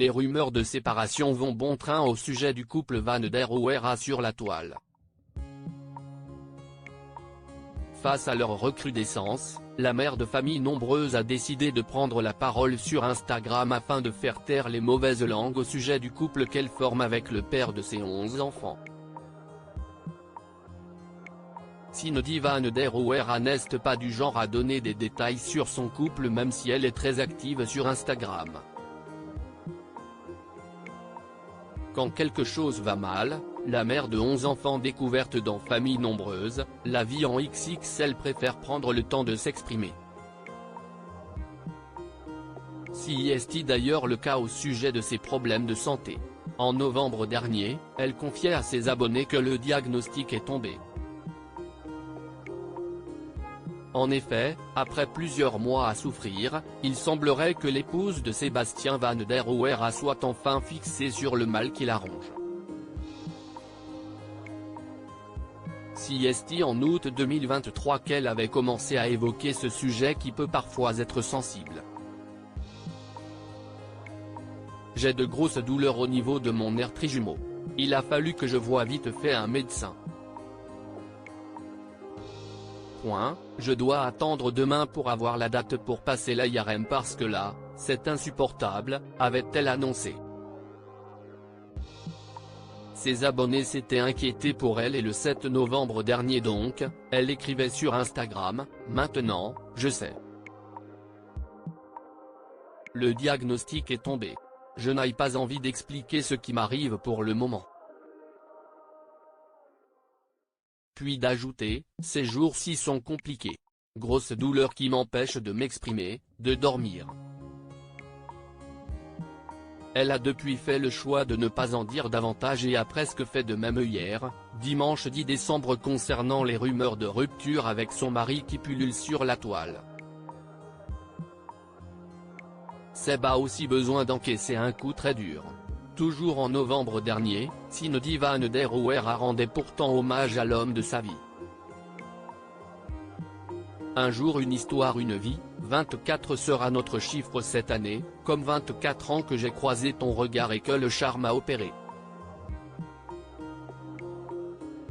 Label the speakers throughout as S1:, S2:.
S1: Les rumeurs de séparation vont bon train au sujet du couple Van der Rohe sur la toile. Face à leur recrudescence, la mère de famille nombreuse a décidé de prendre la parole sur Instagram afin de faire taire les mauvaises langues au sujet du couple qu'elle forme avec le père de ses 11 enfants. Cindy Van der Rohe n'est pas du genre à donner des détails sur son couple même si elle est très active sur Instagram. Quand quelque chose va mal, la mère de 11 enfants découverte dans Famille nombreuse, la vie en XXL préfère prendre le temps de s'exprimer. C'est d'ailleurs le cas au sujet de ses problèmes de santé. En novembre dernier, elle confiait à ses abonnés que le diagnostic est tombé. En effet, après plusieurs mois à souffrir, il semblerait que l'épouse de Sébastien Van der Rohe soit enfin fixée sur le mal qui la ronge. C'est en août 2023 qu'elle avait commencé à évoquer ce sujet qui peut parfois être sensible. J'ai de grosses douleurs au niveau de mon nerf trijumeau. Il a fallu que je voie vite fait un médecin. Je dois attendre demain pour avoir la date pour passer l'IRM parce que là, c'est insupportable, avait-elle annoncé. Ses abonnés s'étaient inquiétés pour elle et le 7 novembre dernier donc, elle écrivait sur Instagram, « Maintenant, je sais. Le diagnostic est tombé. Je n'ai pas envie d'expliquer ce qui m'arrive pour le moment. » Puis d'ajouter, « Ces jours-ci sont compliqués. Grosse douleur qui m'empêche de m'exprimer, de dormir. » Elle a depuis fait le choix de ne pas en dire davantage et a presque fait de même hier, dimanche 10 décembre concernant les rumeurs de rupture avec son mari qui pullulent sur la toile. Seb a aussi besoin d'encaisser un coup très dur. Toujours en novembre dernier, Cindy Van der Rohe rendait pourtant hommage à l'homme de sa vie. Un jour une histoire une vie, 24 sera notre chiffre cette année, comme 24 ans que j'ai croisé ton regard et que le charme a opéré.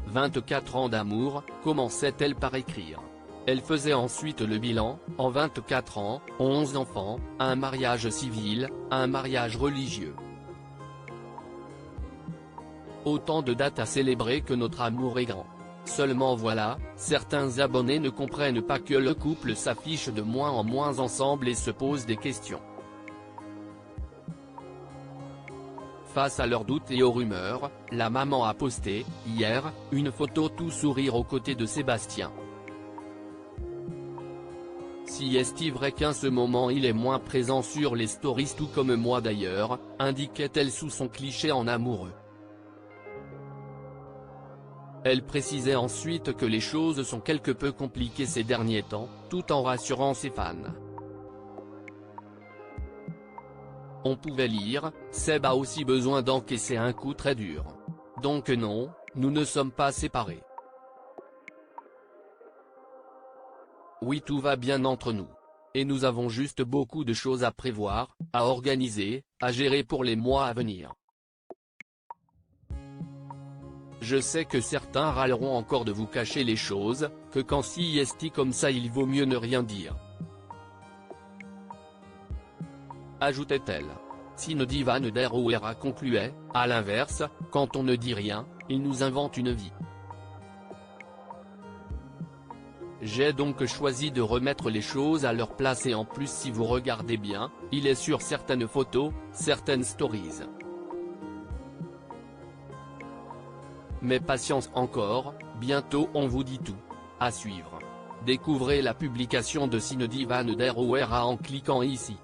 S1: 24 ans d'amour, commençait-elle par écrire. Elle faisait ensuite le bilan, en 24 ans, 11 enfants, un mariage civil, un mariage religieux. Autant de dates à célébrer que notre amour est grand. Seulement voilà, certains abonnés ne comprennent pas que le couple s'affiche de moins en moins ensemble et se pose des questions. Face à leurs doutes et aux rumeurs, la maman a posté, hier, une photo tout sourire aux côtés de Sébastien. Si est vrai qu'en ce moment il est moins présent sur les stories tout comme moi d'ailleurs, indiquait-elle sous son cliché en amoureux. Elle précisait ensuite que les choses sont quelque peu compliquées ces derniers temps, tout en rassurant ses fans. On pouvait lire, Seb a aussi besoin d'encaisser un coup très dur. Donc non, nous ne sommes pas séparés. Oui, tout va bien entre nous. Et nous avons juste beaucoup de choses à prévoir, à organiser, à gérer pour les mois à venir. Je sais que certains râleront encore de vous cacher les choses, que quand c'est comme ça il vaut mieux ne rien dire. Ajoutait-elle. Cindy Van der Rohe concluait, à l'inverse, quand on ne dit rien, il nous invente une vie. J'ai donc choisi de remettre les choses à leur place et en plus si vous regardez bien, il est sur certaines photos, certaines stories. Mais patience encore, bientôt on vous dit tout. À suivre. Découvrez la publication de Cindy Van der Rohe en cliquant ici.